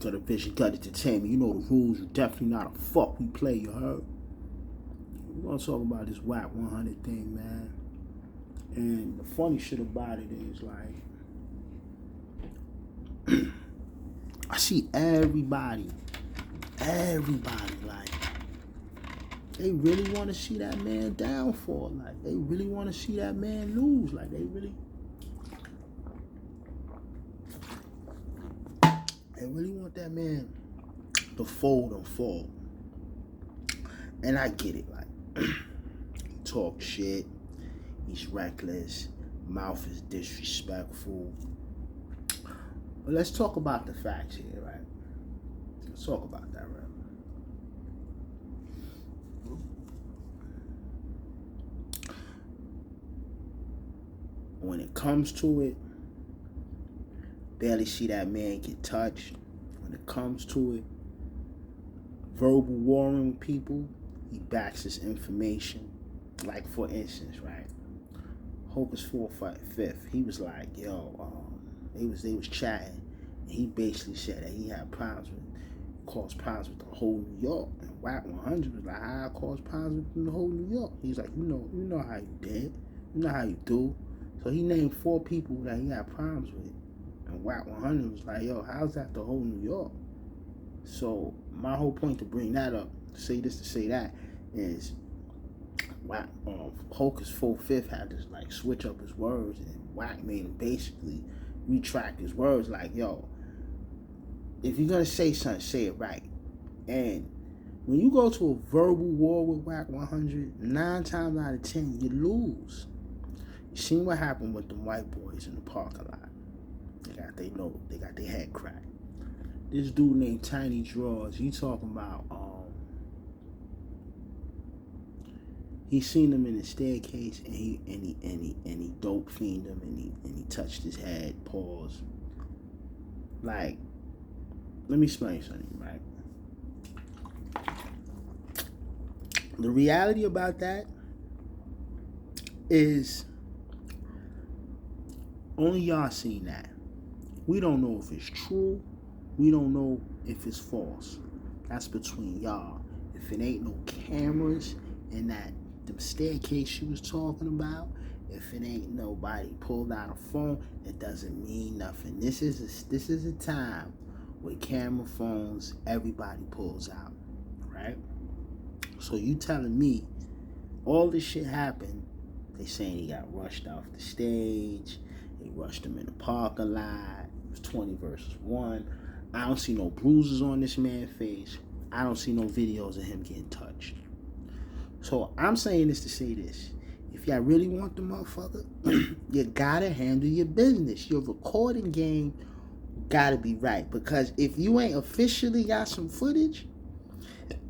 Got a vision, got entertainment. You know the rules. You definitely not a fuck we play, you heard? We're gonna talk about this wack 100 thing, man. And the funny shit about it is, like, I see everybody, like, they really want to see that man downfall. Like, they really want to see that man lose. Like, they really want that man to fold and fall. And I get it. Like, he talk shit. He's reckless. Mouth is disrespectful. But let's talk about the facts here, right? Let's talk about that, right? When it comes to it, barely see that man get touched. When it comes to it, verbal warring with people, he backs his information. Like, for instance, right? Hocus 4-5, he was like, yo, they was chatting, and he basically said that he had caused problems with the whole New York. And Wack 100 was like, how I caused problems with the whole New York? He's like, you know how you did, you know how you do. So he named 4 people that he had problems with, and Wack 100 was like, yo, how's that the whole New York? So my whole point to bring that up, to say this to say that, is Wack, Hocus 4-5 had to like switch up his words, and Wack made him basically retract his words. Like, yo, if you're gonna say something, say it right. And when you go to a verbal war with Wack 100, 9 times out of 10 you lose. You seen what happened with them white boys in the parking lot? They got their head cracked. This dude named Tiny Draws, he talking about he seen him in the staircase, and he dope fiended him, and he touched his head. Pause. Like, let me explain something, right? The reality about that is only y'all seen that. We don't know if it's true. We don't know if it's false. That's between y'all. If it ain't no cameras in that the staircase you was talking about, if it ain't nobody pulled out a phone, it doesn't mean nothing. This is a time with camera phones, everybody pulls out, right? So you telling me all this shit happened? They saying he got rushed off the stage. They rushed him in the parking lot. It was 20 versus 1. I don't see no bruises on this man's face. I don't see no videos of him getting touched. So I'm saying this to say this. If y'all really want the motherfucker, you gotta handle your business. Your recording game gotta be right. Because if you ain't officially got some footage,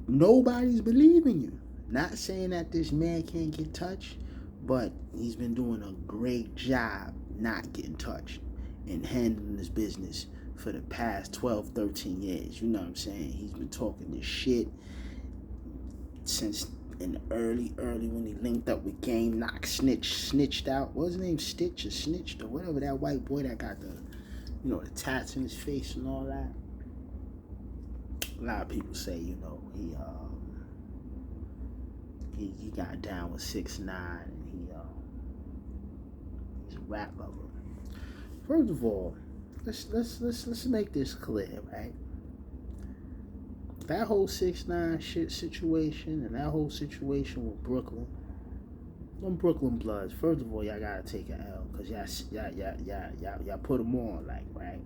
nobody's believing you. Not saying that this man can't get touched, but he's been doing a great job not getting touched and handling his business for the past 12, 13 years. You know what I'm saying? He's been talking this shit since in the early when he linked up with Game Knock, snitched out. What was his name? Stitch or Snitched or whatever, that white boy that got the tats in his face and all that. A lot of people say, he got down with 6ix9ine, and he's a rap lover. First of all, let's make this clear, right? That whole 6ix9ine shit situation and that whole situation with Brooklyn, them Brooklyn Bloods. First of all, y'all gotta take an L, cause y'all put them on, like, right?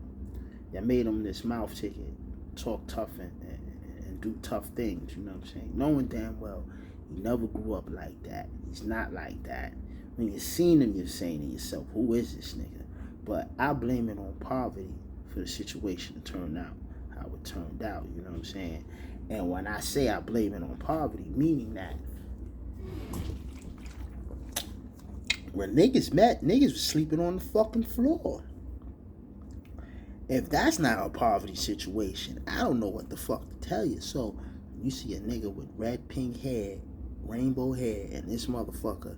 Y'all made him this mouth ticket, talk tough and do tough things. You know what I'm saying? Knowing damn well he never grew up like that. He's not like that. When you seen him, you're saying to yourself, who is this nigga? But I blame it on poverty for the situation to turn out how it turned out, you know what I'm saying? And when I say I blame it on poverty, meaning that when niggas met, niggas was sleeping on the fucking floor. If that's not a poverty situation, I don't know what the fuck to tell you. So you see a nigga with red, pink hair, rainbow hair, and this motherfucker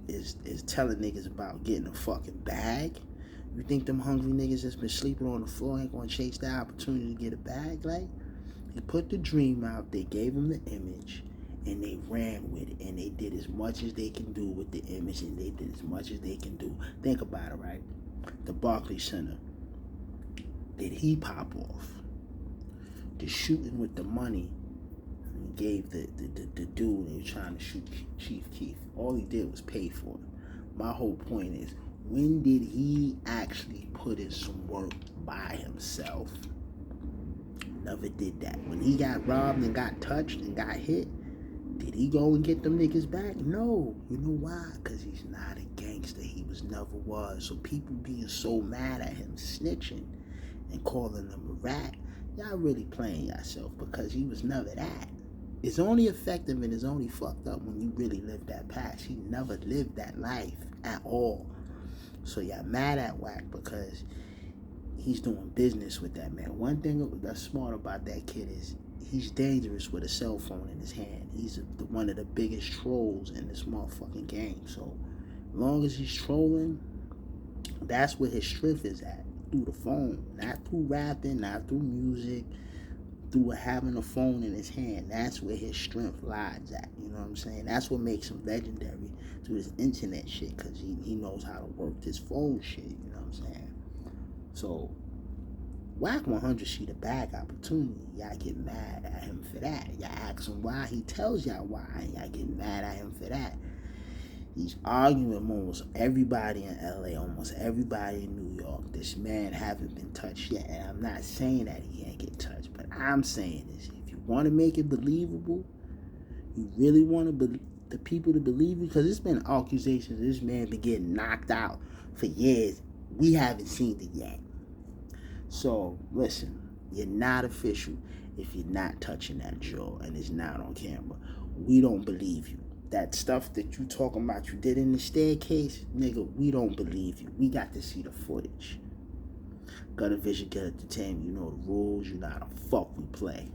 is telling niggas about getting a fucking bag. You think them hungry niggas that's been sleeping on the floor ain't gonna chase the opportunity to get a bag? Like, he put the dream out, they gave him the image, and they ran with it, and they did as much as they can do with the image, and they did as much as they can do. Think about it, right? The Barclays Center, did he pop off? The shooting with the money he gave the dude who was trying to shoot Chief Keef, all he did was pay for it. My whole point is, when did he actually put in some work by himself? Never did that. When he got robbed and got touched and got hit, did he go and get them niggas back? No. You know why? Because he's not a gangster. He never was. So people being so mad at him snitching and calling him a rat, y'all really playing yourself, because he was never that. It's only effective and it's only fucked up when you really live that past. He never lived that life at all. So y'all mad at Wack because he's doing business with that man. One thing that's smart about that kid is he's dangerous with a cell phone in his hand. He's one of the biggest trolls in this motherfucking game. So as long as he's trolling, that's where his strength is at. Through the phone. Not through rapping, not through music, through having a phone in his hand. That's where his strength lies at. You know what I'm saying? That's what makes him legendary through his internet shit, because he knows how to work this phone shit. You know what I'm saying? So Wack 100 see the bag opportunity. Y'all get mad at him for that. Y'all ask him why. He tells y'all why. And y'all get mad at him for that. He's arguing with almost everybody in LA, almost everybody in New York. This man haven't been touched yet. And I'm not saying that he ain't get touched, but I'm saying is, if you want to make it believable, you really want the people to believe you, because there's been accusations this man been getting knocked out for years. We haven't seen it yet. So listen, you're not official if you're not touching that jaw and it's not on camera. We don't believe you. That stuff that you talking about you did in the staircase, nigga, we don't believe you. We got to see the footage. Gutter Vision, Get Entertainment. You know the rules. You know how the fuck we play.